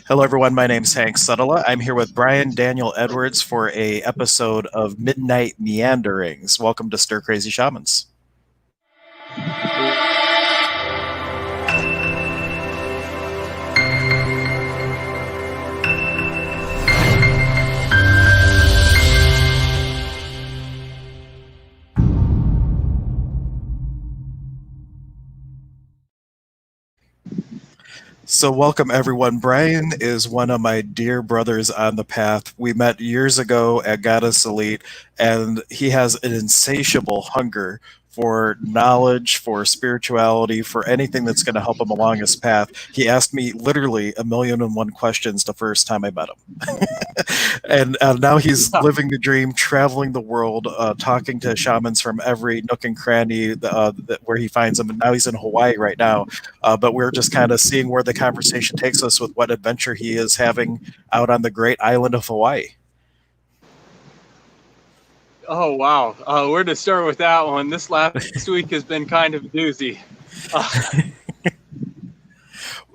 Hello, everyone. My name's Hank Setala. I'm here with Brian Daniel Edwards for a episode of Midnight Meanderings. Welcome to Stir Crazy Shamans. So, welcome everyone. Brian is one of my dear brothers on the path. We met years ago at Goddess Elite, and he has an insatiable hunger for knowledge, for spirituality, for anything that's going to help him along his path. He asked me literally 1,000,001 questions the first time I met him. And now he's living the dream, traveling the world, talking to shamans from every nook and cranny where he finds them. And now he's in Hawaii right now. But we're just kind of seeing where the conversation takes us with what adventure he is having out on the great island of Hawaii. Oh, wow. Where to start with that one? This last week has been kind of a doozy.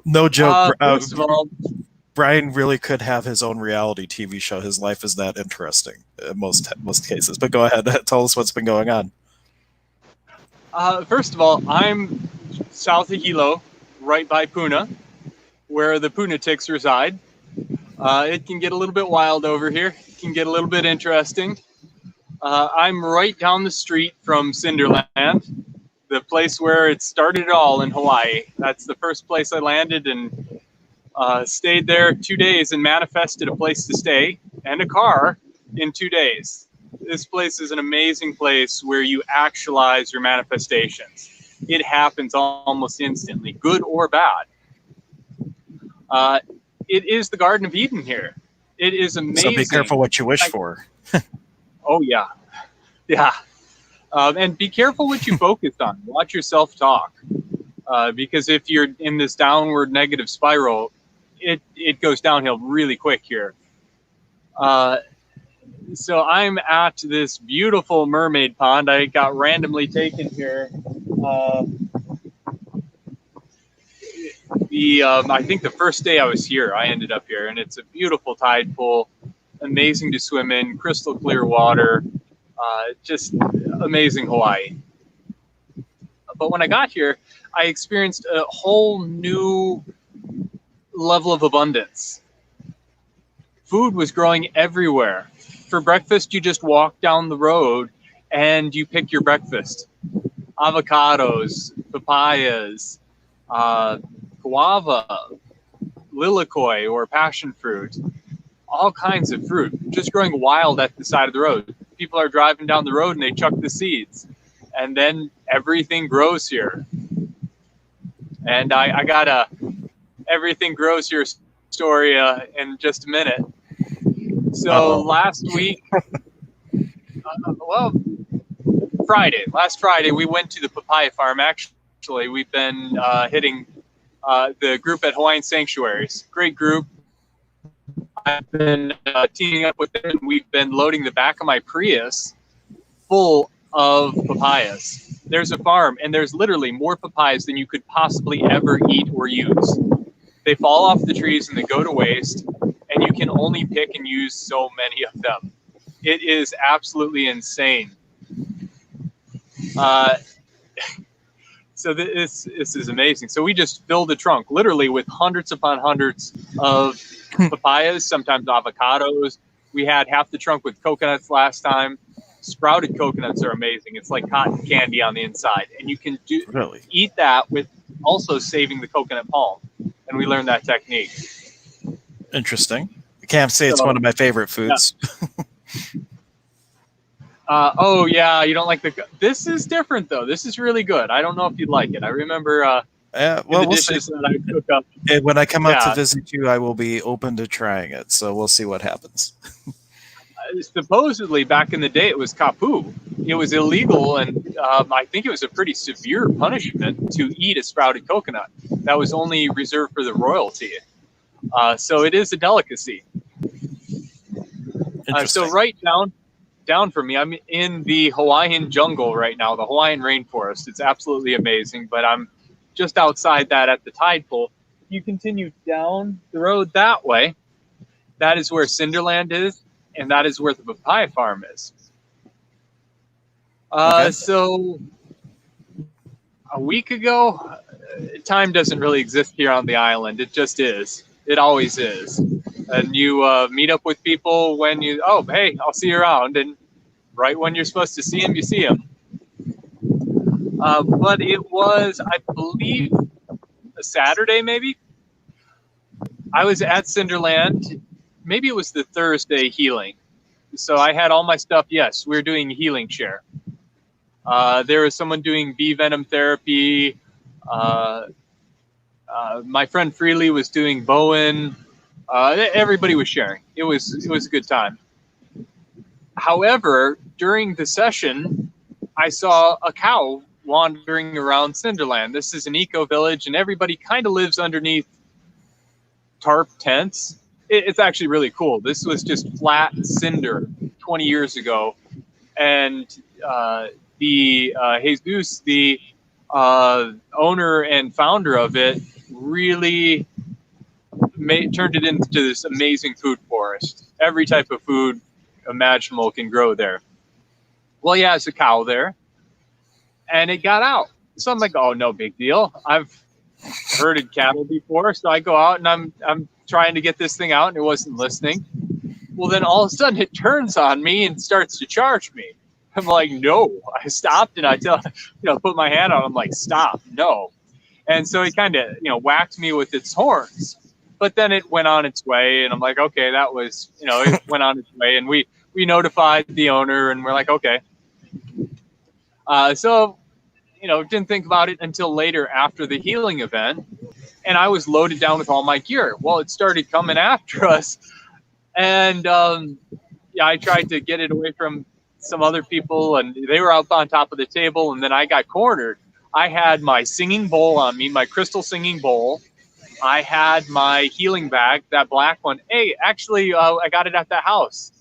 No joke. First of all, Brian really could have his own reality TV show. His life is that interesting in most cases. But go ahead. Tell us what's been going on. First of all, I'm south of Hilo, right by Puna, where the Puna ticks reside. It can get a little bit wild over here. It can get a little bit interesting. I'm right down the street from Cinderland, the place where it started it all in Hawaii. That's the first place I landed and stayed there 2 days and manifested a place to stay and a car in 2 days. This place is an amazing place where you actualize your manifestations. It happens almost instantly, good or bad. It is the Garden of Eden here. It is amazing. So be careful what you wish for. Oh, yeah. Yeah. And be careful what you focus on. Watch your self-talk. Because if you're in this downward negative spiral, it goes downhill really quick here. So I'm at this beautiful mermaid pond. I got randomly taken here. I think the first day I was here, I ended up here, and it's a beautiful tide pool, amazing to swim in, crystal clear water, just amazing Hawaii. But when I got here, I experienced a whole new level of abundance. Food was growing everywhere. For breakfast, you just walk down the road and you pick your breakfast. Avocados, papayas, guava, lilikoi or passion fruit, all kinds of fruit, just growing wild at the side of the road. People are driving down the road and they chuck the seeds, and then everything grows here. And I got a everything grows here story in just a minute. So last week, last Friday, we went to the papaya farm. Actually, we've been hitting the group at Hawaiian Sanctuaries. Great group. I've been teaming up with them, and we've been loading the back of my Prius full of papayas. There's a farm, and there's literally more papayas than you could possibly ever eat or use. They fall off the trees and they go to waste, and you can only pick and use so many of them. It is absolutely insane. So this is amazing. So we just filled the trunk literally with hundreds upon hundreds of papayas, sometimes avocados. We had half the trunk with coconuts last time. Sprouted coconuts are amazing. It's like cotton candy on the inside. And you can eat that with also saving the coconut palm. And we learned that technique. Interesting. I can't say it's one of my favorite foods. Yeah. Oh, yeah, you don't like this is different, though. This is really good. I don't know if you'd like it. I remember we'll dishes see. that I cook up. And when I come out to visit you, I will be open to trying it. So we'll see what happens. Supposedly, back in the day, it was kapu. It was illegal, and I think it was a pretty severe punishment to eat a sprouted coconut. That was only reserved for the royalty. So it is a delicacy. So right down from me, I'm in the Hawaiian jungle right now, the Hawaiian rainforest. It's absolutely amazing, but I'm just outside that at the tide pool. you continue down the road that way, that is where Cinderland is, and that is where the papaya farm is. Okay. So a week ago, time doesn't really exist here on the island. It just is. It always is. And you meet up with people when you, oh, hey, I'll see you around. And right when you're supposed to see them, you see them. But it was, I believe, a Saturday maybe. I was at Cinderland. Maybe it was the Thursday healing. So I had all my stuff. Yes, we were doing healing share. There was someone doing bee venom therapy. My friend Freely was doing Bowen. Everybody was sharing. It was a good time. However, during the session, I saw a cow wandering around Cinderland. This is an eco village, and everybody kind of lives underneath tarp tents. It's actually really cool. This was just flat cinder 20 years ago, and the Jesus, the owner and founder of it, really turned it into this amazing food forest. Every type of food imaginable can grow there. Well, yeah, it's a cow there, and it got out. So I'm like, oh, no big deal. I've herded cattle before, so I go out and I'm trying to get this thing out, and it wasn't listening. Well, then all of a sudden it turns on me and starts to charge me. I'm like, no. I stopped and I put my hand on. I'm like, stop, no. And so it kind of whacked me with its horns. But then it went on its way, and I'm like, okay, that was it went on its way, and we notified the owner, and we're like, okay. So didn't think about it until later after the healing event, and I was loaded down with all my gear. Well, it started coming after us, and I tried to get it away from some other people, and they were up on top of the table, and then I got cornered. I had my singing bowl on me, my crystal singing bowl. I had my healing bag, that black one. Hey, actually, I got it at that house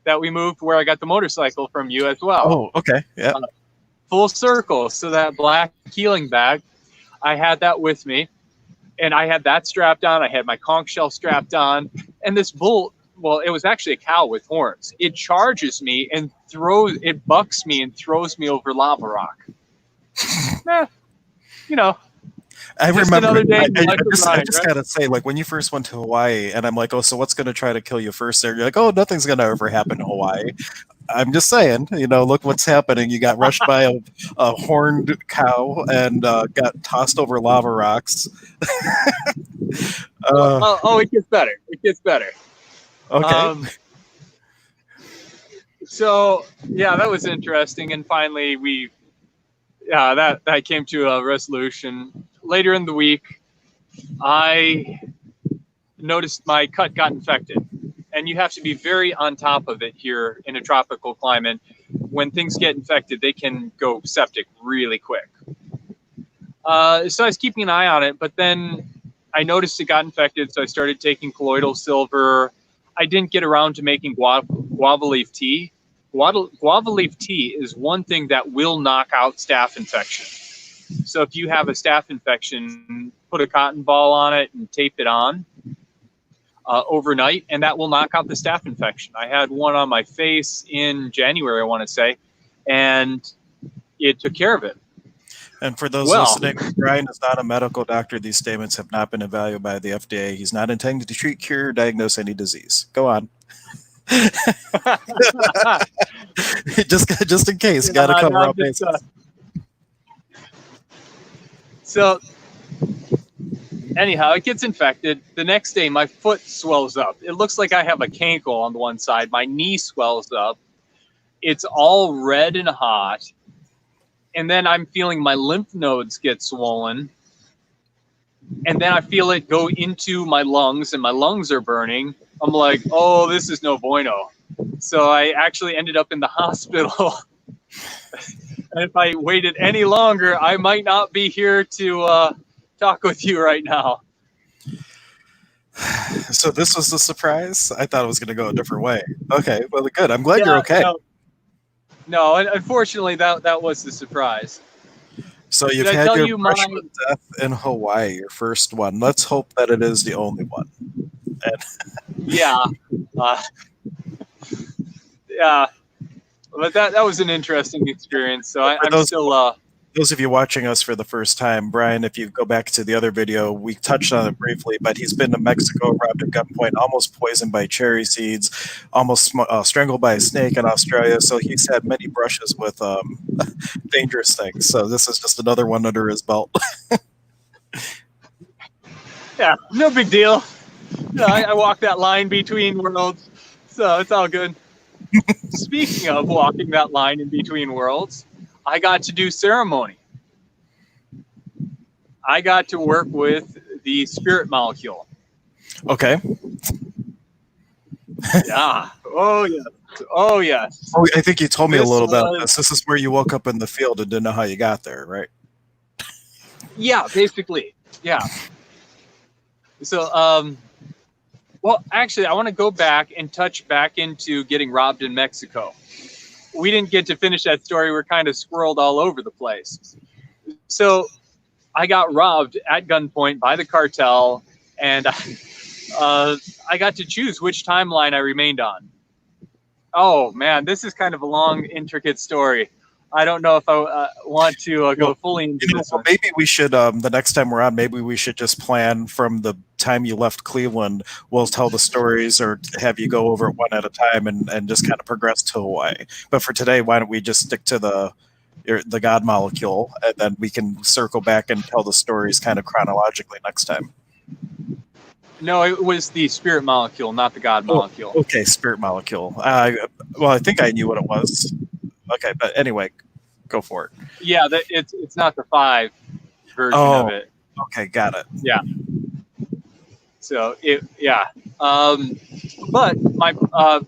that we moved where I got the motorcycle from you as well. Oh, okay. Yeah. Full circle. So that black healing bag, I had that with me, and I had that strapped on. I had my conch shell strapped on, and this bull, well, it was actually a cow with horns. It charges me and it bucks me and throws me over lava rock. I just remember. another day I just gotta say, like when you first went to Hawaii, and I'm like, oh, so what's gonna try to kill you first? There, you're like, oh, nothing's gonna ever happen in Hawaii. I'm just saying, look what's happening. You got rushed by a horned cow and got tossed over lava rocks. It gets better. It gets better. Okay. So yeah, that was interesting, and finally that came to a resolution. Later in the week, I noticed my cut got infected, and you have to be very on top of it here in a tropical climate. When things get infected, they can go septic really quick. So I was keeping an eye on it, but then I noticed it got infected, so I started taking colloidal silver. I didn't get around to making guava leaf tea. Guava leaf tea is one thing that will knock out staph infection. So if you have a staph infection, put a cotton ball on it and tape it on overnight, and that will knock out the staph infection. I had one on my face in January, I want to say, and it took care of it. And for those listening, Brian is not a medical doctor. These statements have not been evaluated by the FDA. He's not intending to treat, cure, or diagnose any disease. Go on. just in case, got to cover up bases. So anyhow, it gets infected. The next day, my foot swells up. It looks like I have a cankle on the one side. My knee swells up. It's all red and hot. And then I'm feeling my lymph nodes get swollen. And then I feel it go into my lungs, and my lungs are burning. I'm like, oh, this is no bueno. So I actually ended up in the hospital. And if I waited any longer, I might not be here to talk with you right now. So this was the surprise? I thought it was going to go a different way. Okay, well, good. I'm glad you're okay. No, unfortunately, that was the surprise. So you've Did I had tell your you brush my? with death in Hawaii, your first one. Let's hope that it is the only one. And Yeah, uh, yeah. But that was an interesting experience. So for I'm still. those of you watching us for the first time, Brian, if you go back to the other video, we touched on it briefly, but he's been to Mexico, robbed at gunpoint, almost poisoned by cherry seeds, almost strangled by a snake in Australia. So he's had many brushes with dangerous things. So this is just another one under his belt. Yeah, no big deal. I walk that line between worlds, so it's all good. Speaking of walking that line in between worlds, I got to do ceremony. I got to work with the spirit molecule. Okay. Yeah. Oh yes. Oh yes. Oh, I think you told me a This little about was this. This is where you woke up in the field and didn't know how you got there, right? yeah, basically. Yeah. So well actually I want to go back and touch back into getting robbed in Mexico. We didn't get to finish that story. We're kind of squirreled all over the place. So I got robbed at gunpoint by the cartel, and I got to choose which timeline I remained on. Oh man, this is kind of a long, intricate story. I don't know if I want to go fully into this one. Maybe we should, the next time we're on, maybe we should just plan from the time you left Cleveland. We'll tell the stories or have you go over it one at a time and just kind of progress to Hawaii. But for today, why don't we just stick to the God molecule, and then we can circle back and tell the stories kind of chronologically next time. No, it was the spirit molecule, not the God molecule. Okay, spirit molecule. Well, I think I knew what it was. Okay, but anyway, go for it. Yeah, it's not the 5 version of it. Okay, got it. Yeah. So but my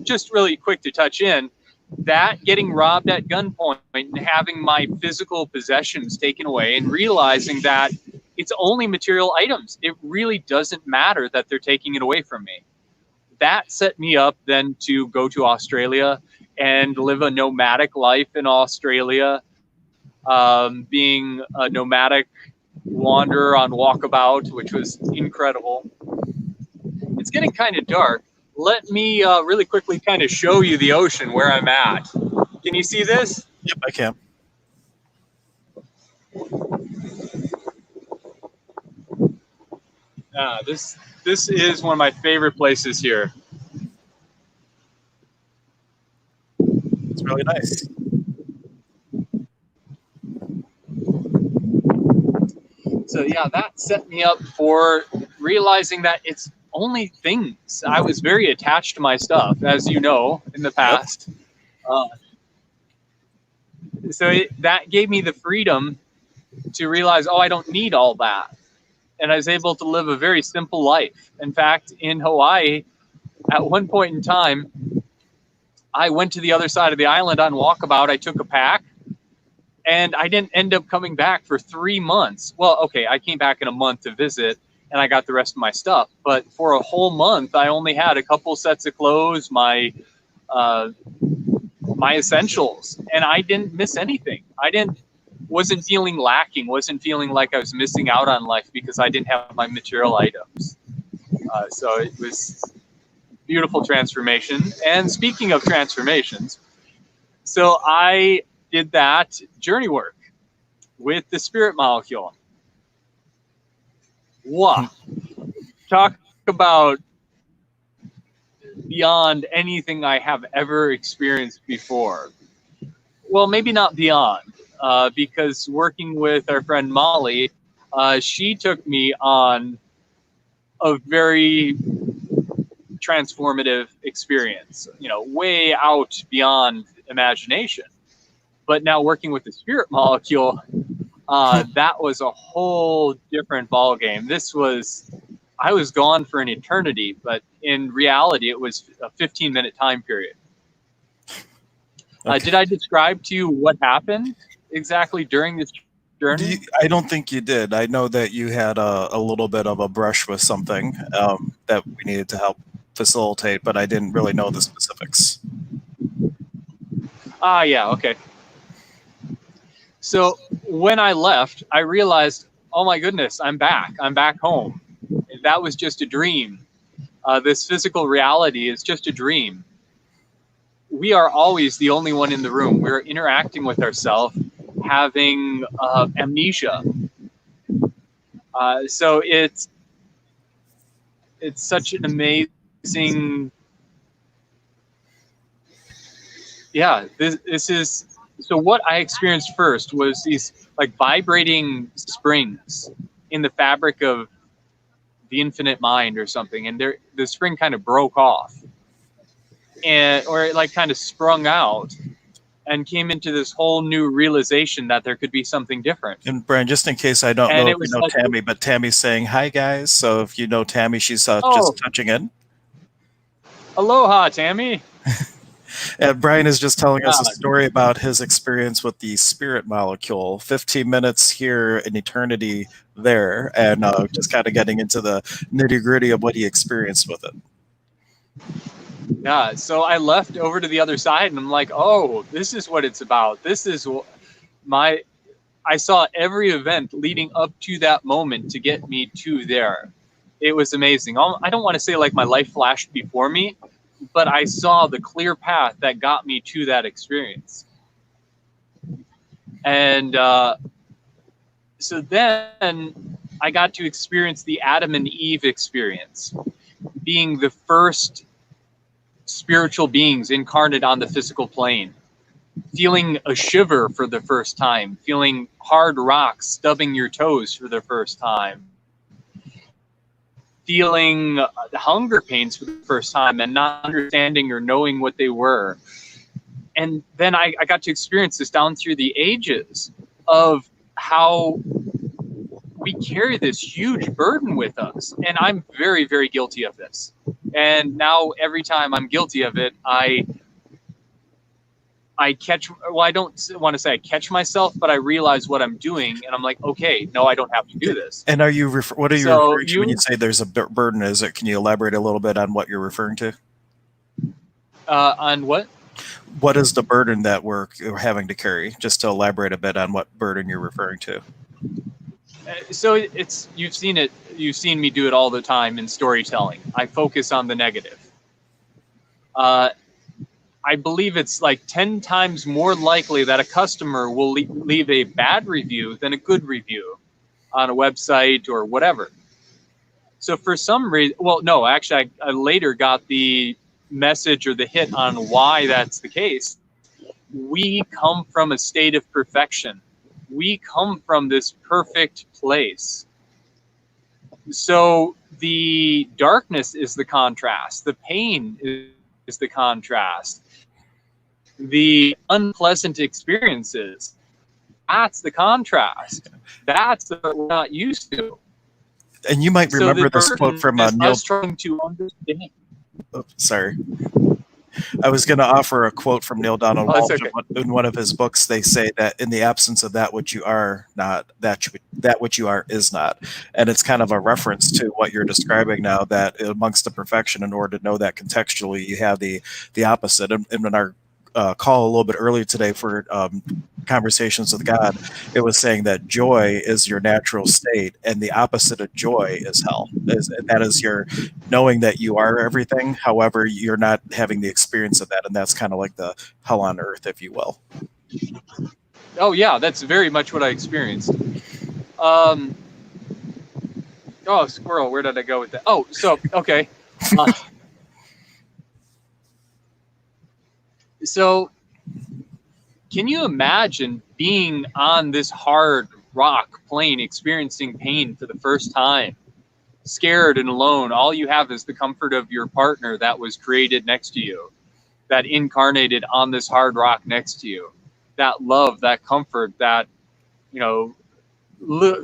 just really quick to touch in that getting robbed at gunpoint and having my physical possessions taken away and realizing that it's only material items. It really doesn't matter that they're taking it away from me. That set me up then to go to Australia and live a nomadic life in Australia, being a nomadic wanderer on walkabout, which was incredible. It's getting kind of dark. Let me really quickly kind of show you the ocean where I'm at. Can you see this? Yep, I can. This is one of my favorite places here. It's really nice. So yeah, that set me up for realizing that it's only things. I was very attached to my stuff, as you know, in the past. That gave me the freedom to realize, oh, I don't need all that. And I was able to live a very simple life. In fact, in Hawaii, at one point in time, I went to the other side of the island on walkabout. I took a pack, and I didn't end up coming back for 3 months. Well, okay, I came back in a month to visit, and I got the rest of my stuff. But for a whole month, I only had a couple sets of clothes, my essentials, and I didn't miss anything. Wasn't feeling lacking, wasn't feeling like I was missing out on life because I didn't have my material items. So it was beautiful transformation. And speaking of transformations, so I did that journey work with the spirit molecule. Wow. Talk about beyond anything I have ever experienced before. Well, maybe not beyond, because working with our friend Molly, she took me on a very transformative experience, way out beyond imagination. But now working with the spirit molecule, that was a whole different ballgame. I was gone for an eternity, but in reality, it was a 15-minute time period. Okay. Did I describe to you what happened exactly during this journey? I don't think you did. I know that you had a little bit of a brush with something that we needed to help facilitate, but I didn't really know the specifics. Yeah, okay. So when I left, I realized, oh my goodness, I'm back. I'm back home. That was just a dream. This physical reality is just a dream. We are always the only one in the room. We're interacting with ourselves, having amnesia. So it's such an amazing, yeah. This is so. What I experienced first was these like vibrating springs in the fabric of the infinite mind or something, and the spring kind of broke off, and or it like kind of sprung out and came into this whole new realization that there could be something different. And Brian, just in case I don't And know it if you was know like, Tammy, but Tammy's saying hi, guys. So if you know Tammy, she's oh, just touching in. aloha, Tammy. And Brian is just telling us Yeah, a story about his experience with the spirit molecule. 15 minutes here, an eternity there, and just kind of getting into the nitty gritty of what he experienced with it. yeah. So I left over to the other side, and I'm like, oh, this is what it's about. This is my. I saw every event leading up to that moment to get me to there. It was amazing. I don't want to say like my life flashed before me, but I saw the clear path that got me to that experience. And so then I got to experience the Adam and Eve experience, being the first spiritual beings incarnate on the physical plane, feeling a shiver for the first time, feeling hard rocks stubbing your toes for the first time, feeling hunger pains for the first time and not understanding or knowing what they were. And then I got to experience this down through the ages of how we carry this huge burden with us. And I'm very, very guilty of this. And now every time I'm guilty of it, I catch, well, I don't want to say I catch myself, but I realize what I'm doing, and I'm like, okay, no, I don't have to do this. And what are you So referring to when you say there's a burden? Is it? Can you elaborate a little bit on what you're referring to? On what? What is the burden that we're having to carry? Just to elaborate a bit on what burden you're referring to. So it's you've seen me do it all the time in storytelling. I focus on the negative. I believe it's like 10 times more likely that a customer will leave a bad review than a good review on a website or whatever. So for some reason, well, no, actually, I later got the message or the hit on why that's the case. We come from a state of perfection. We come from this perfect place. So the darkness is the contrast. The pain is the contrast. The unpleasant experiences, that's the contrast. That's what we're not used to. And you might remember this quote from Neil. Trying to understand. Oh, sorry. I was going to offer a quote from Neil Donald Walsh. Okay. In one of his books, they say that in the absence of that which you are not, that which you are is not. And it's kind of a reference to what you're describing now, that amongst the perfection, in order to know that contextually, you have the opposite. And in our call a little bit earlier today for Conversations with God, it was saying that joy is your natural state, and the opposite of joy is hell. That is your knowing that you are everything. However, you're not having the experience of that, and that's kind of like the hell on earth, if you will. Oh yeah, that's very much what I experienced. Oh, squirrel, where did I go with that? Oh, so okay. So can you imagine being on this hard rock plane, experiencing pain for the first time, scared and alone? All you have is the comfort of your partner that was created next to you, that incarnated on this hard rock next to you. That love, that comfort, that,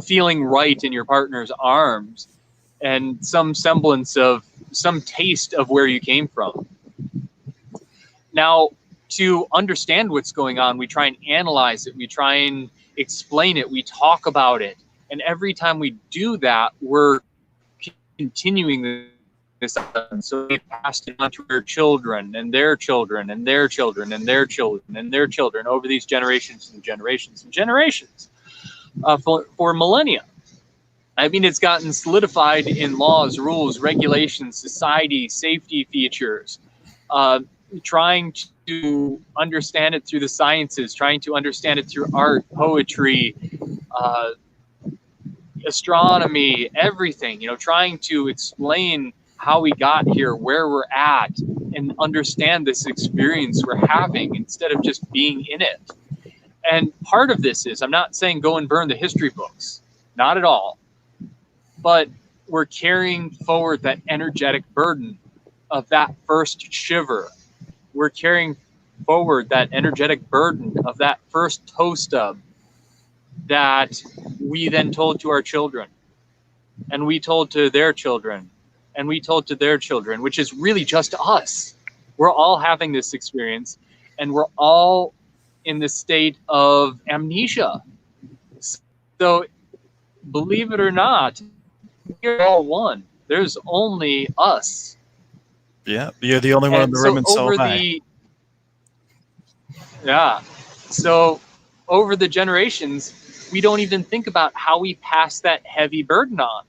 feeling right in your partner's arms, and some semblance of some taste of where you came from. Now, to understand what's going on, we try and analyze it, we try and explain it, we talk about it. And every time we do that, we're continuing this on. So we passed it on to our children and their children and their children and their children and their children over these generations and generations and generations for millennia. I mean, it's gotten solidified in laws, rules, regulations, society, safety features, trying to understand it through the sciences, trying to understand it through art, poetry, astronomy, everything, trying to explain how we got here, where we're at, and understand this experience we're having instead of just being in it. And part of this is, I'm not saying go and burn the history books, not at all. But we're carrying forward that energetic burden of that first shiver. We're carrying forward that energetic burden of that first toe stub that we then told to our children, and we told to their children, and we told to their children, which is really just us. We're all having this experience, and we're all in the state of amnesia. So, believe it or not, we're all one. There's only us. Yeah, you're the only one in the room, and so am I. Yeah. So over the generations, we don't even think about how we pass that heavy burden on.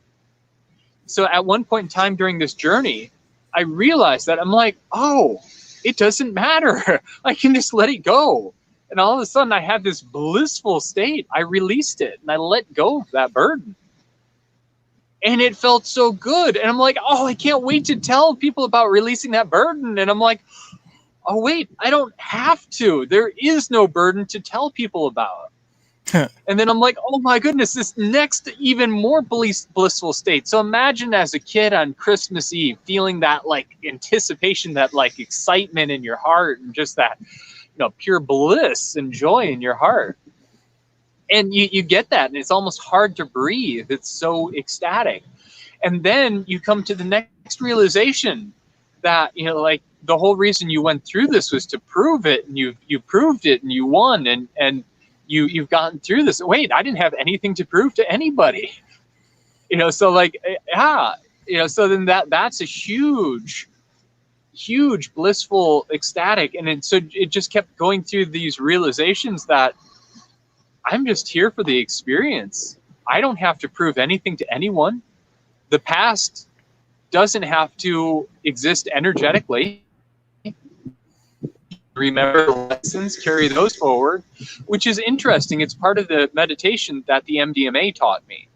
So at one point in time during this journey, I realized that I'm like, oh, it doesn't matter. I can just let it go. And all of a sudden I had this blissful state. I released it and I let go of that burden. And it felt so good. And I'm like, oh, I can't wait to tell people about releasing that burden. And I'm like, oh, wait, I don't have to. There is no burden to tell people about. And then I'm like, oh my goodness, this next even more blissful state. So imagine as a kid on Christmas Eve, feeling that like anticipation, that like excitement in your heart, and just that, pure bliss and joy in your heart. And you get that, and it's almost hard to breathe. It's so ecstatic. And then you come to the next realization that, like the whole reason you went through this was to prove it, and you proved it, and you won, and you've gotten through this. Wait, I didn't have anything to prove to anybody. So like, so then that's a huge blissful, ecstatic. And so it just kept going through these realizations that I'm just here for the experience. I don't have to prove anything to anyone. The past doesn't have to exist energetically. Remember the lessons, carry those forward, which is interesting. It's part of the meditation that the MDMA taught me,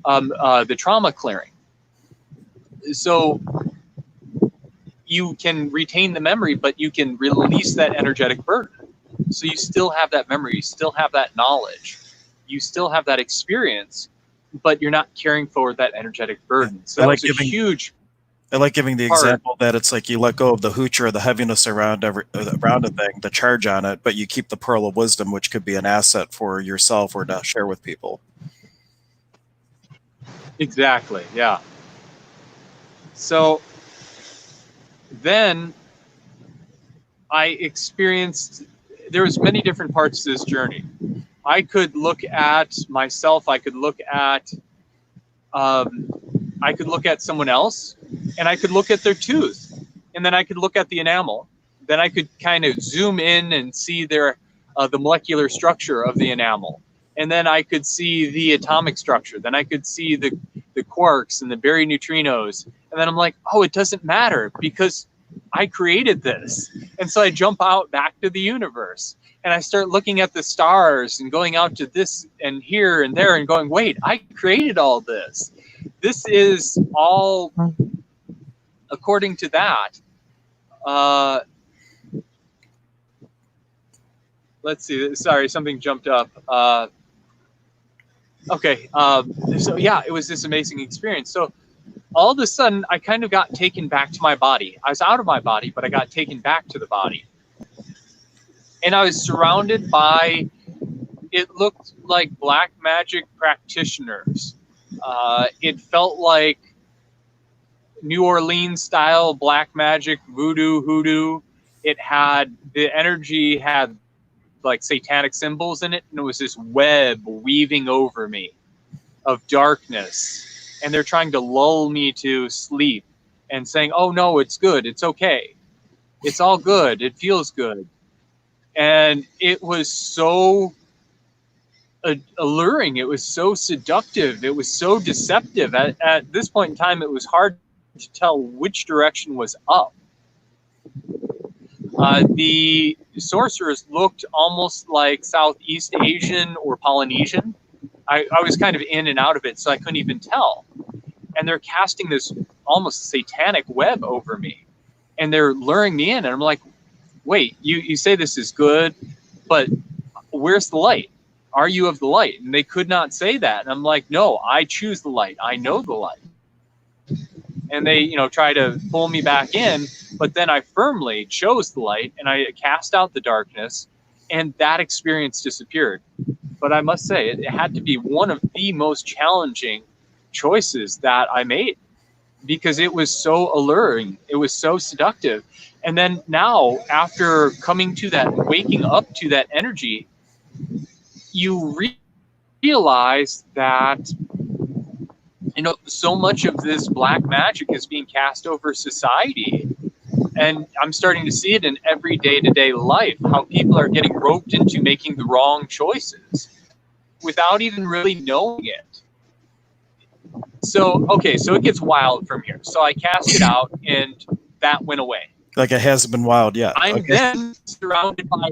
the trauma clearing. So you can retain the memory, but you can release that energetic burden. So you still have that memory, you still have that knowledge, you still have that experience, but you're not carrying forward that energetic burden. So that was a huge. I like giving the example that it's like you let go of the hoocher or the heaviness around a thing, the charge on it, but you keep the pearl of wisdom, which could be an asset for yourself or to share with people. Exactly, yeah. So then I experienced, there was many different parts to this journey. I could look at myself, I could look at someone else, and I could look at their tooth, and then I could look at the enamel. Then I could kind of zoom in and see their the molecular structure of the enamel, and then I could see the atomic structure. Then I could see the quarks and the barium neutrinos, and then I'm like, oh, it doesn't matter because I created this. And so I jump out back to the universe, and I start looking at the stars and going out to this and here and there and going, wait, I created all this. This is all according to that. Let's see. Sorry, something jumped up. Okay. So yeah, it was this amazing experience. So all of a sudden, I kind of got taken back to my body. I was out of my body, but I got taken back to the body. And I was surrounded by, it looked like black magic practitioners. It felt like New Orleans style black magic, voodoo, hoodoo. The energy had like satanic symbols in it, and it was this web weaving over me of darkness. And they're trying to lull me to sleep. and saying, oh no, it's good, it's okay, it's all good, it feels good. And it was so alluring, it was so seductive, it was so deceptive. At this point in time, it was hard to tell which direction was up. The sorcerers looked almost like Southeast Asian or Polynesian. I was kind of in and out of it, so I couldn't even tell. And they're casting this almost satanic web over me, and they're luring me in. And I'm like, wait, you say this is good, but where's the light? Are you of the light? And they could not say that. And I'm like, no, I choose the light. I know the light. And they, try to pull me back in, but then I firmly chose the light and I cast out the darkness, and that experience disappeared. But I must say, it had to be one of the most challenging choices that I made, because it was so alluring, it was so seductive. And then now, after coming to that, waking up to that energy, you realize that so much of this black magic is being cast over society. And I'm starting to see it in every day-to-day life, how people are getting roped into making the wrong choices without even really knowing it. So it gets wild from here. So I cast it out, and that went away. Like it hasn't been wild yet. I'm then surrounded by...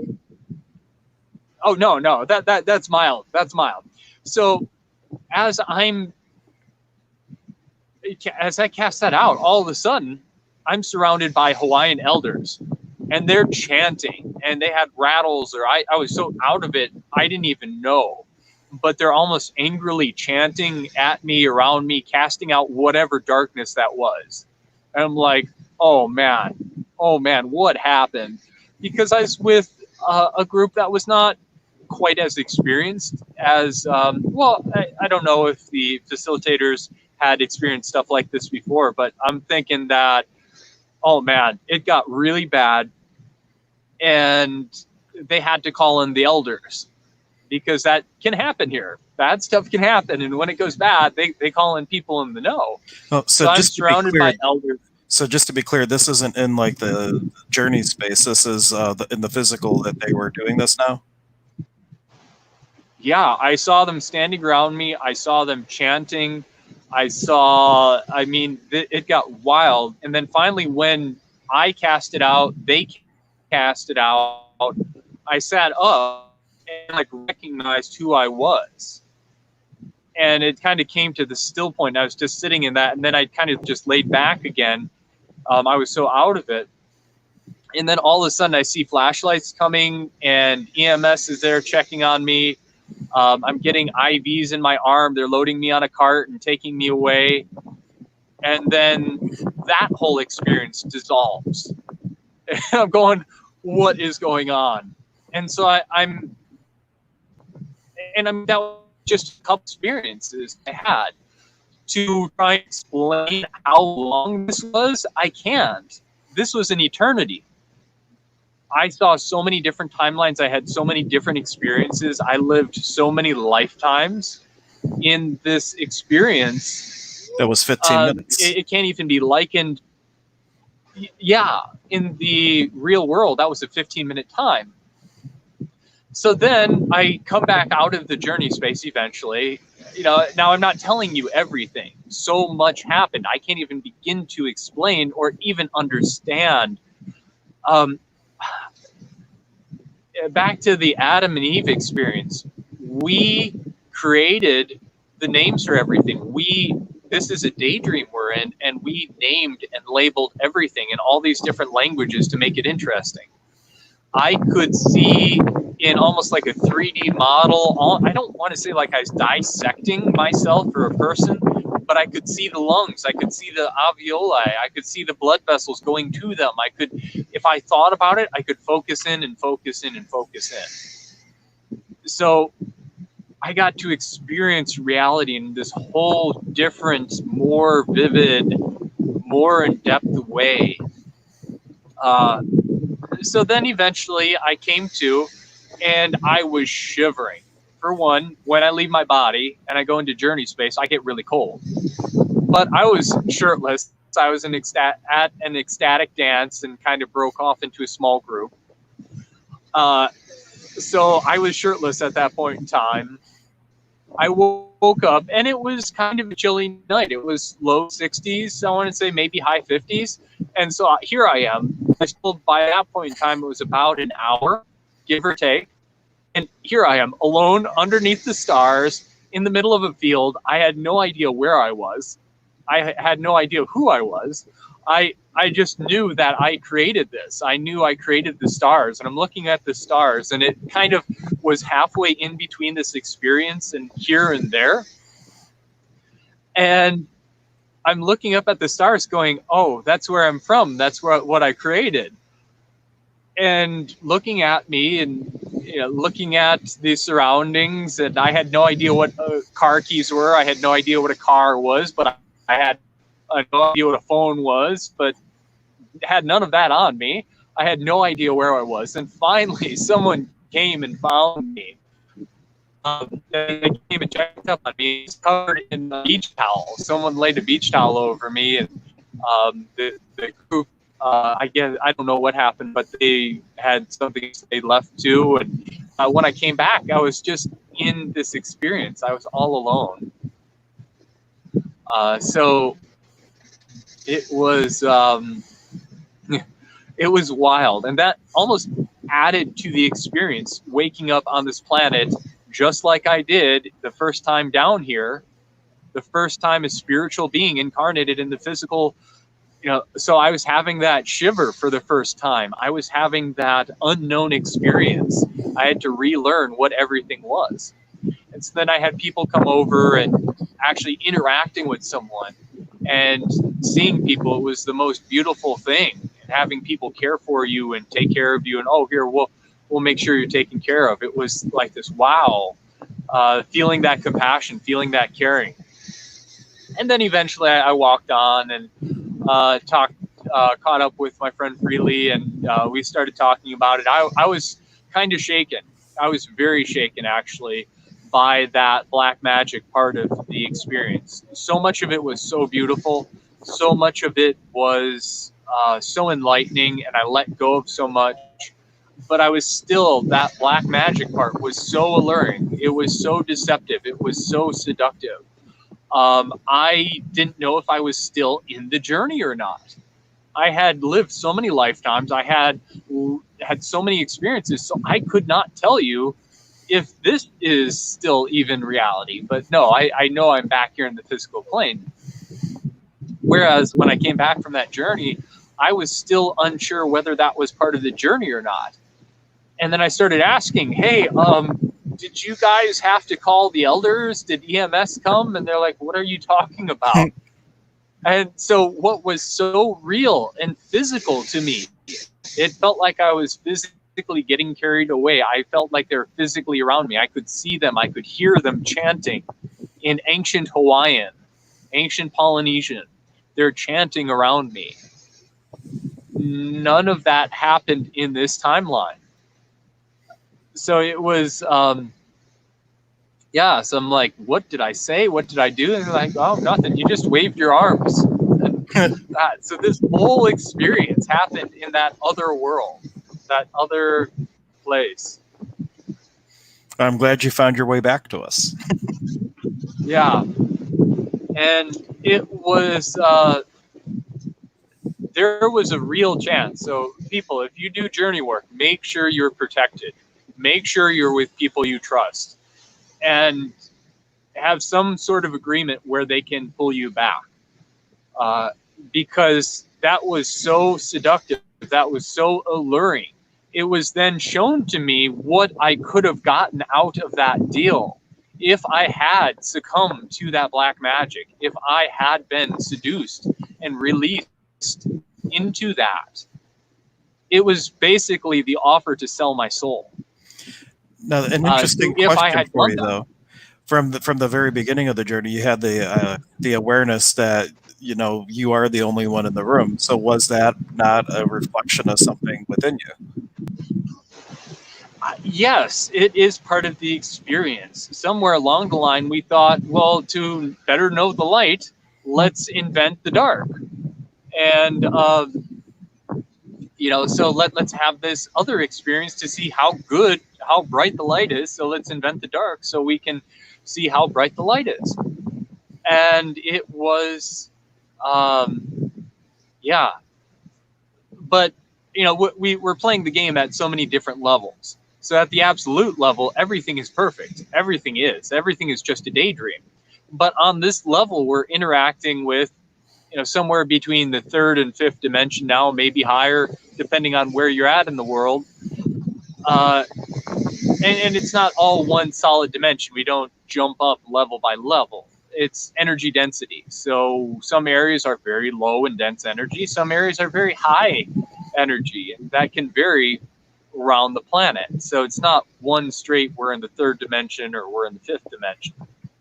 Oh, no, that's mild. That's mild. So as I cast that out, all of a sudden, I'm surrounded by Hawaiian elders, and they're chanting, and they had rattles, or I was so out of it, I didn't even know. But they're almost angrily chanting at me, around me, casting out whatever darkness that was. And I'm like, oh man, what happened? Because I was with a group that was not quite as experienced as, I don't know if the facilitators had experienced stuff like this before, but I'm thinking that, oh man, it got really bad, and they had to call in the elders, because that can happen here. Bad stuff can happen, and when it goes bad, they call in people in the know. Oh, so I'm surrounded by elders. So just to be clear, this isn't in like the journey space. This is in the physical that they were doing this now? Yeah, I saw them standing around me. I saw them chanting. It got wild. And then finally, when I cast it out, they cast it out, I sat up and recognized who I was. And it kind of came to the still point. I was just sitting in that, and then I kind of just laid back again. I was so out of it. And then all of a sudden I see flashlights coming, and EMS is there checking on me. I'm getting IVs in my arm. They're loading me on a cart and taking me away. And then that whole experience dissolves. I'm going, what is going on? And so that was just a couple experiences I had. To try and explain how long this was, I can't. This was an eternity. I saw so many different timelines. I had so many different experiences. I lived so many lifetimes in this experience. That was 15 minutes. It can't even be likened. Yeah, in the real world, that was a 15-minute time. So then I come back out of the journey space eventually. Now I'm not telling you everything. So much happened. I can't even begin to explain or even understand. Back to the Adam and Eve experience. We created the names for everything. This is a daydream we're in, and we named and labeled everything in all these different languages to make it interesting. I could see in almost like a 3D model, I don't want to say like I was dissecting myself or a person, but I could see the lungs, I could see the alveoli, I could see the blood vessels going to them. I could, if I thought about it, I could focus in and focus in and focus in. So I got to experience reality in this whole different, more vivid, more in-depth way. So then eventually I came to, and I was shivering. For one, when I leave my body and I go into journey space, I get really cold. But I was shirtless, I was at an ecstatic dance and kind of broke off into a small group. So I was shirtless at that point in time. I woke up and it was kind of a chilly night. It was low 60s, I want to say maybe high 50s. And so here I am. By that point in time, it was about an hour, give or take. And here I am, alone underneath the stars in the middle of a field. I had no idea where I was. I had no idea who I was. I just knew that I created this. I knew I created the stars, and I'm looking at the stars, and it kind of was halfway in between this experience and here and there. And I'm looking up at the stars going, oh, that's where I'm from. That's what I created. And looking at me and looking at the surroundings, and I had no idea what car keys were. I had no idea what a car was, but I had no idea what a phone was, but had none of that on me. I had no idea where I was. And finally, someone came and found me. They came and checked up on me. It's covered in a beach towel. Someone laid a beach towel over me, and the group, I don't know what happened, but they had something they left too. And when I came back, I was just in this experience. I was all alone. So it was it was wild, and that almost added to the experience. Waking up on this planet just like I did the first time down here, the first time a spiritual being incarnated in the physical. So I was having that shiver for the first time. I was having that unknown experience. I had to relearn what everything was. And so then I had people come over and actually interacting with someone and seeing people. It was the most beautiful thing. And having people care for you and take care of you, and here we'll make sure you're taken care of. It was like this wow, feeling that compassion, feeling that caring. And then eventually I walked on and caught up with my friend Freely, and we started talking about it. I was kind of shaken. I was very shaken, actually, by that black magic part of the experience. So much of it was so beautiful. So much of it was so enlightening, and I let go of so much. But I was still, that black magic part was so alluring. It was so deceptive. It was so seductive. I didn't know if I was still in the journey or not. I had lived so many lifetimes. I had so many experiences. So I could not tell you if this is still even reality. But no, I know I'm back here in the physical plane. Whereas when I came back from that journey, I was still unsure whether that was part of the journey or not. And then I started asking, hey, did you guys have to call the elders? Did EMS come? And they're like, what are you talking about? And so what was so real and physical to me, it felt like I was physically getting carried away. I felt like they were physically around me. I could see them. I could hear them chanting in ancient Hawaiian, ancient Polynesian. They're chanting around me. None of that happened in this timeline. So it was, so I'm like, what did I say? What did I do? And they're like, oh, nothing. You just waved your arms. So this whole experience happened in that other world, that other place. I'm glad you found your way back to us. Yeah. And it was, there was a real chance. So people, if you do journey work, make sure you're protected. Make sure you're with people you trust, and have some sort of agreement where they can pull you back. Because that was so seductive. That was so alluring. It was then shown to me what I could have gotten out of that deal if I had succumbed to that black magic, if I had been seduced and released into that. It was basically the offer to sell my soul. Now, an interesting question for you, though. From the very beginning of the journey, you had the awareness that you are the only one in the room. So was that not a reflection of something within you? Yes, it is part of the experience. Somewhere along the line, we thought, well, to better know the light, let's invent the dark. And so let's have this other experience to see how bright the light is. So let's invent the dark so we can see how bright the light is. And it was, yeah. But we're playing the game at so many different levels. So at the absolute level, everything is perfect. Everything is just a daydream. But on this level, we're interacting with somewhere between the third and fifth dimension now, maybe higher, depending on where you're at in the world. And it's not all one solid dimension. We don't jump up level by level. It's energy density. So some areas are very low in dense energy. Some areas are very high energy, and that can vary around the planet. So it's not one straight, we're in the third dimension or we're in the fifth dimension.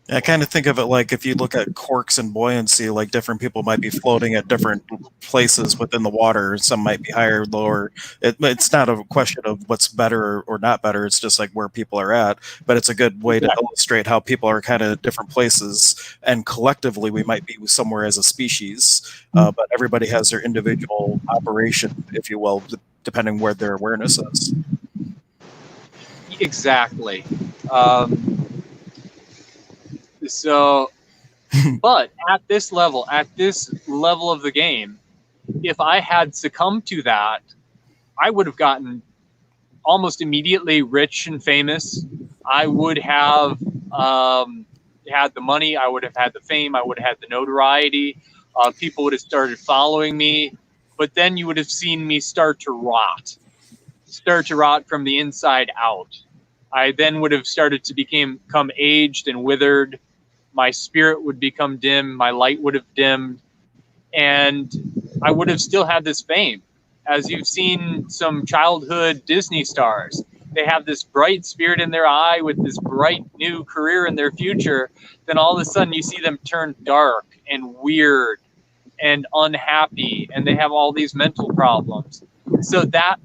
I kind of think of it like if you look at quarks and buoyancy, like different people might be floating at different places within the water. Some might be higher, lower. It's not a question of what's better or not better. It's just like where people are at. But it's a good way to illustrate how people are kind of at different places. And collectively, we might be somewhere as a species, but everybody has their individual operation, if you will, depending where their awareness is. Exactly. So, but at this level of the game, if I had succumbed to that, I would have gotten almost immediately rich and famous. I would have had the money. I would have had the fame. I would have had the notoriety. People would have started following me. But then you would have seen me start to rot from the inside out. I then would have started to become aged and withered. My spirit would become dim, my light would have dimmed, and I would have still had this fame. As you've seen some childhood Disney stars, they have this bright spirit in their eye with this bright new career in their future. Then all of a sudden you see them turn dark and weird and unhappy, and they have all these mental problems. So that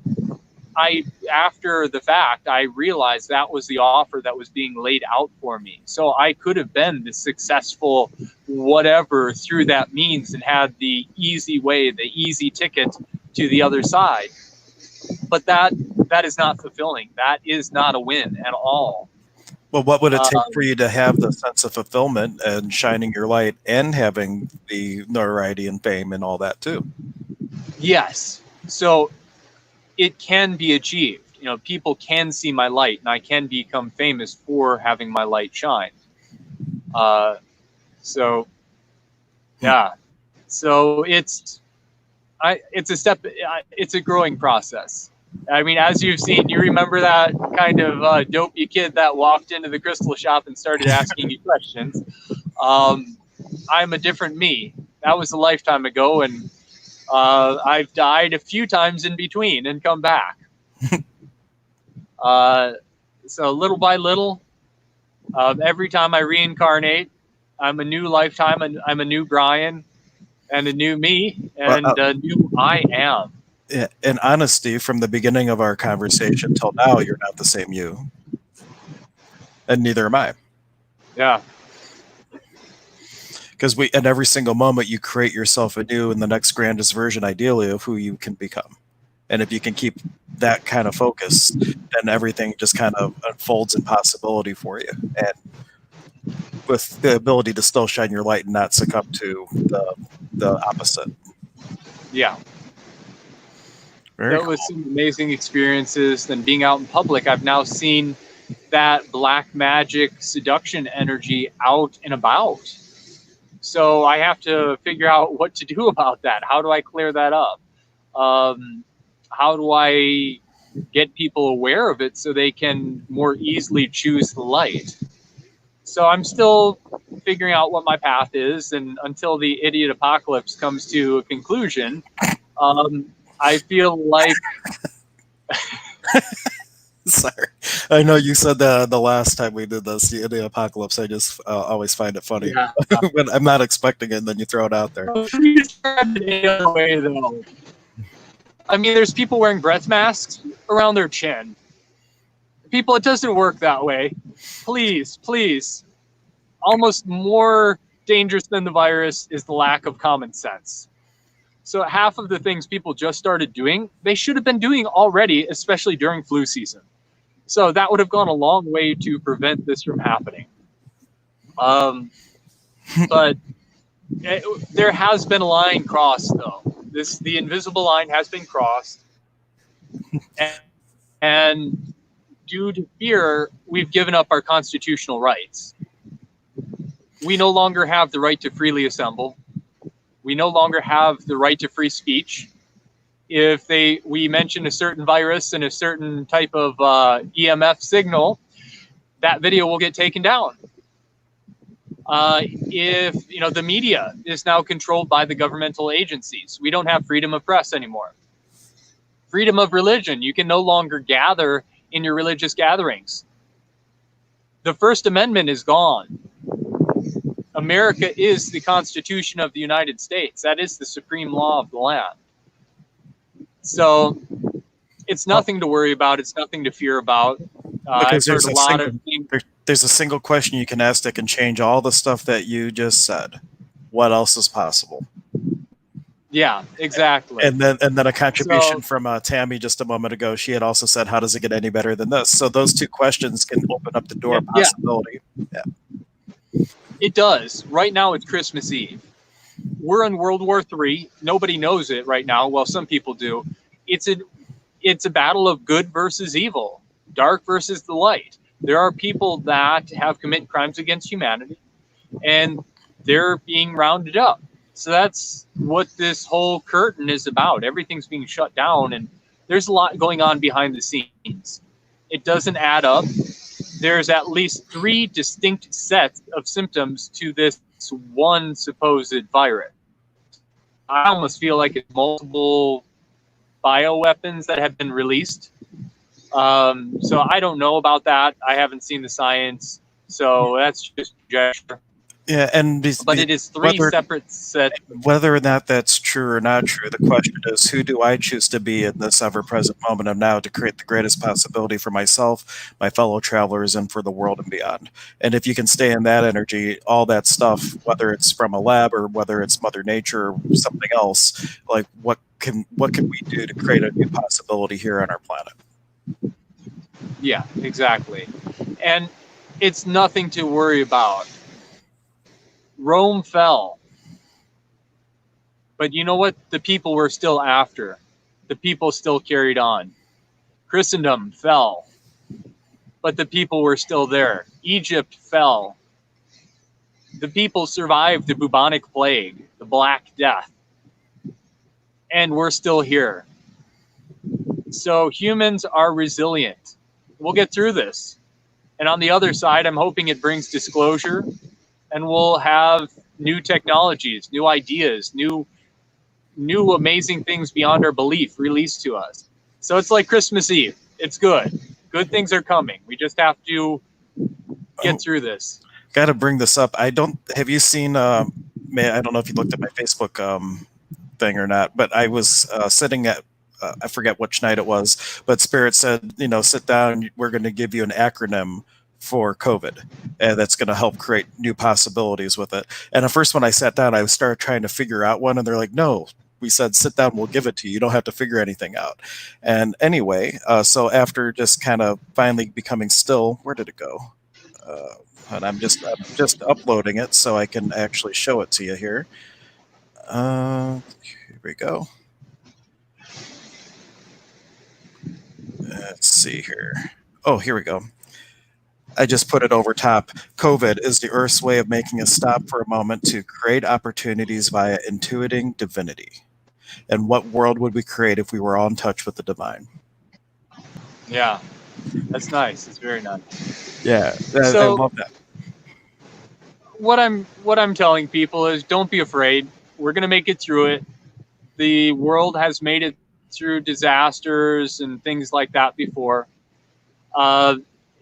after the fact, I realized that was the offer that was being laid out for me. So I could have been the successful whatever through that means and had the easy way, the easy ticket to the other side. But that is not fulfilling. That is not a win at all. Well, what would it take for you to have the sense of fulfillment and shining your light and having the notoriety and fame and all that too? Yes. So it can be achieved. People can see my light, and I can become famous for having my light shine. So, yeah. So it's a step. It's a growing process. I mean, as you've seen, you remember that kind of dopey kid that walked into the crystal shop and started asking you questions. I'm a different me. That was a lifetime ago, and I've died a few times in between and come back. So little by little, every time I reincarnate, I'm a new lifetime, and I'm a new Brian, and a new me, and a new I am. In honesty, from the beginning of our conversation till now, you're not the same you. And neither am I. Yeah. Because in every single moment, you create yourself anew in the next grandest version, ideally, of who you can become. And if you can keep that kind of focus, then everything just kind of unfolds in possibility for you. And with the ability to still shine your light and not succumb to the opposite. Yeah. Very that was some amazing experiences. Then being out in public, I've now seen that black magic seduction energy out and about. So I have to figure out what to do about that. How do I clear that up? How do I get people aware of it so they can more easily choose the light? So I'm still figuring out what my path is, and until the idiot apocalypse comes to a conclusion, I feel like... Sorry. I know you said that the last time we did this, the apocalypse. I just always find it funny. Yeah. When I'm not expecting it, and then you throw it out there. Way, though. I mean, there's people wearing breath masks around their chin. People, it doesn't work that way. Please, please. Almost more dangerous than the virus is the lack of common sense. So half of the things people just started doing, they should have been doing already, especially during flu season. So that would have gone a long way to prevent this from happening. But there has been a line crossed, though. The invisible line has been crossed, and due to fear, we've given up our constitutional rights. We no longer have the right to freely assemble. We no longer have the right to free speech. If we mention a certain virus and a certain type of EMF signal, that video will get taken down. If the media is now controlled by the governmental agencies, we don't have freedom of press anymore. Freedom of religion, you can no longer gather in your religious gatherings. The First Amendment is gone. America is the Constitution of the United States. That is the supreme law of the land. So it's nothing to worry about. It's nothing to fear about. I've heard a lot of things. There's a single question you can ask that can change all the stuff that you just said. What else is possible? Yeah, exactly. And then a contribution from Tammy just a moment ago. She had also said, "How does it get any better than this?" So those two questions can open up the door of possibility. Yeah. It does. Right now, it's Christmas Eve. We're in World War III. Nobody knows it right now. Well, some people do. It's a battle of good versus evil, dark versus the light. There are people that have committed crimes against humanity, and they're being rounded up. So that's what this whole curtain is about. Everything's being shut down, and there's a lot going on behind the scenes. It doesn't add up. There's at least 3 distinct sets of symptoms to this one supposed virus. I almost feel like it's multiple bioweapons that have been released. So I don't know about that. I haven't seen the science. So that's just gesture. Yeah, but it is 3 separate sets. Whether or not that's true or not true, the question is, who do I choose to be in this ever-present moment of now to create the greatest possibility for myself, my fellow travelers, and for the world and beyond? And if you can stay in that energy, all that stuff, whether it's from a lab or whether it's Mother Nature or something else, like what can we do to create a new possibility here on our planet? Yeah, exactly. And it's nothing to worry about. Rome fell. But you know what? The people were still after. The people still carried on. Christendom fell. But the people were still there. Egypt fell. The people survived the bubonic plague, the Black Death. And we're still here. So humans are resilient. We'll get through this. And on the other side, I'm hoping it brings disclosure, and we'll have new technologies, new ideas, new amazing things beyond our belief released to us. So it's like Christmas Eve. It's good. Good things are coming. We just have to get through this. Got to bring this up. Have you seen, I don't know if you looked at my Facebook thing or not, but I was sitting at, I forget which night it was, but Spirit said, sit down, we're going to give you an acronym for COVID, and that's going to help create new possibilities with it. And at first when I sat down, I started trying to figure out one, and they're like, no, we said sit down, we'll give it to you. You don't have to figure anything out. And anyway, so after just kind of finally becoming still, where did it go? And I'm just uploading it so I can actually show it to you here. Here we go. Let's see here. Oh, here we go. I just put it over top. COVID is the Earth's way of making us stop for a moment to create opportunities via intuiting divinity. And what world would we create if we were all in touch with the divine? Yeah, that's nice. It's very nice. Yeah, I love that. What I'm telling people is, don't be afraid. We're going to make it through it. The world has made it through disasters and things like that before.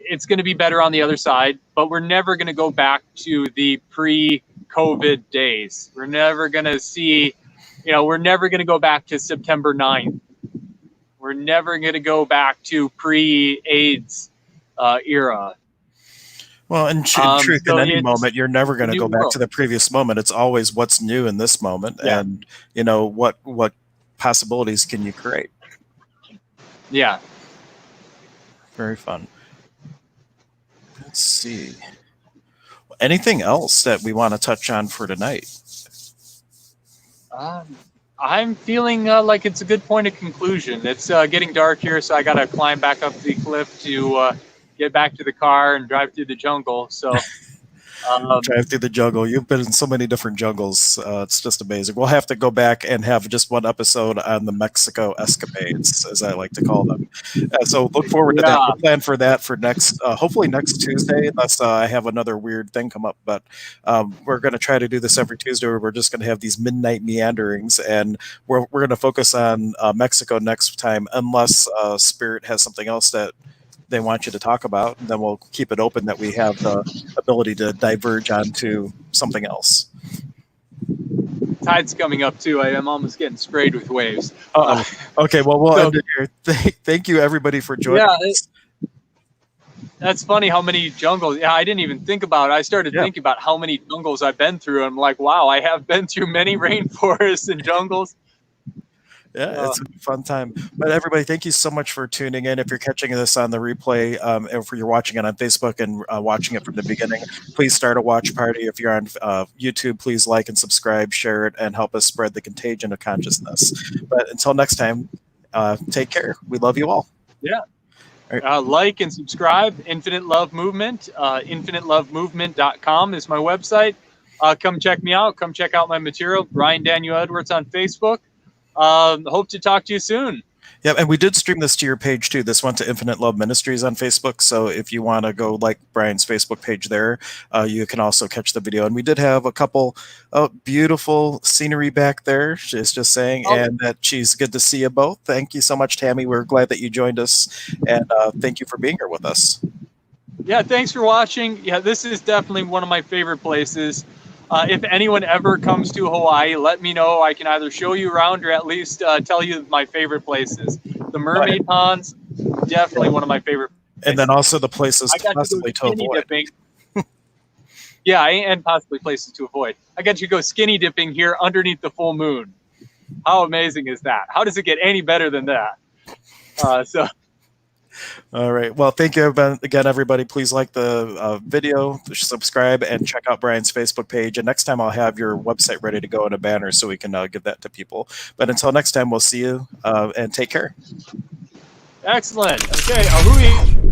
It's going to be better on the other side, but we're never going to go back to the pre-COVID days. We're never going to see, we're never going to go back to September 9th. We're never going to go back to pre-AIDS era. Well, in truth, in So any it's moment, you're never a going to new go back to world. the previous moment. It's always what's new in this moment, Yeah, and what possibilities can you create. yeah. Very fun. Let's see. Anything else that we want to touch on for tonight? Um, I'm feeling like it's a good point of conclusion. It's getting dark here, so I got to climb back up the cliff to get back to the car and drive through the jungle. So, um, Drive through the jungle. You've been in so many different jungles. It's just amazing. We'll have to go back and have just one episode on the Mexico escapades, as I like to call them. So look forward to that. yeah, We'll plan for that for next, hopefully next Tuesday, unless I have another weird thing come up. But we're going to try to do this every Tuesday. Where we're just going to have these midnight meanderings, and we're going to focus on Mexico next time, unless Spirit has something else that they want you to talk about. And then we'll keep it open that we have the ability to diverge onto something else. tide's coming up too. I am almost getting sprayed with waves. Uh-oh. Okay, well, we'll So end it here. Thank you, everybody, for joining yeah, us. that's funny how many jungles. Yeah, I didn't even think about it. I started Yeah. thinking about how many jungles I've been through. I'm like, wow, I have been through many rainforests and jungles. Yeah, it's a fun time. But everybody, thank you so much for tuning in. If you're catching this on the replay, if you're watching it on Facebook and watching it from the beginning, please start a watch party. If you're on YouTube, please like and subscribe, share it, and help us spread the contagion of consciousness. But until next time, take care. We love you all. Yeah. All right. Like and subscribe. Infinite Love Movement. InfiniteLoveMovement.com is my website. Come check me out. Come check out my material. Brian Daniel Edwards on Facebook. Hope to talk to you soon. Yeah, and we did stream this to your page too. This went to Infinite Love Ministries on Facebook. So if you want to go like Brian's Facebook page there, you can also catch the video. And we did have a couple beautiful scenery back there. She's just saying, and that she's good to see you both. Thank you so much, Tammy. We're glad that you joined us, and thank you for being here with us. Yeah, thanks for watching. Yeah, this is definitely one of my favorite places. If anyone ever comes to Hawaii, let me know. I can either show you around or at least tell you my favorite places. The mermaid ponds, definitely one of my favorite places. And then also the places I got possibly to go to skinny avoid. dipping. Yeah, and possibly places to avoid. I got you to go skinny dipping here underneath the full moon. How amazing is that? How does it get any better than that? All right. Well, thank you again, everybody. Please like the video, subscribe, and check out Brian's Facebook page. And next time I'll have your website ready to go in a banner so we can give that to people. But until next time, we'll see you and take care. Excellent. Okay. Ahui.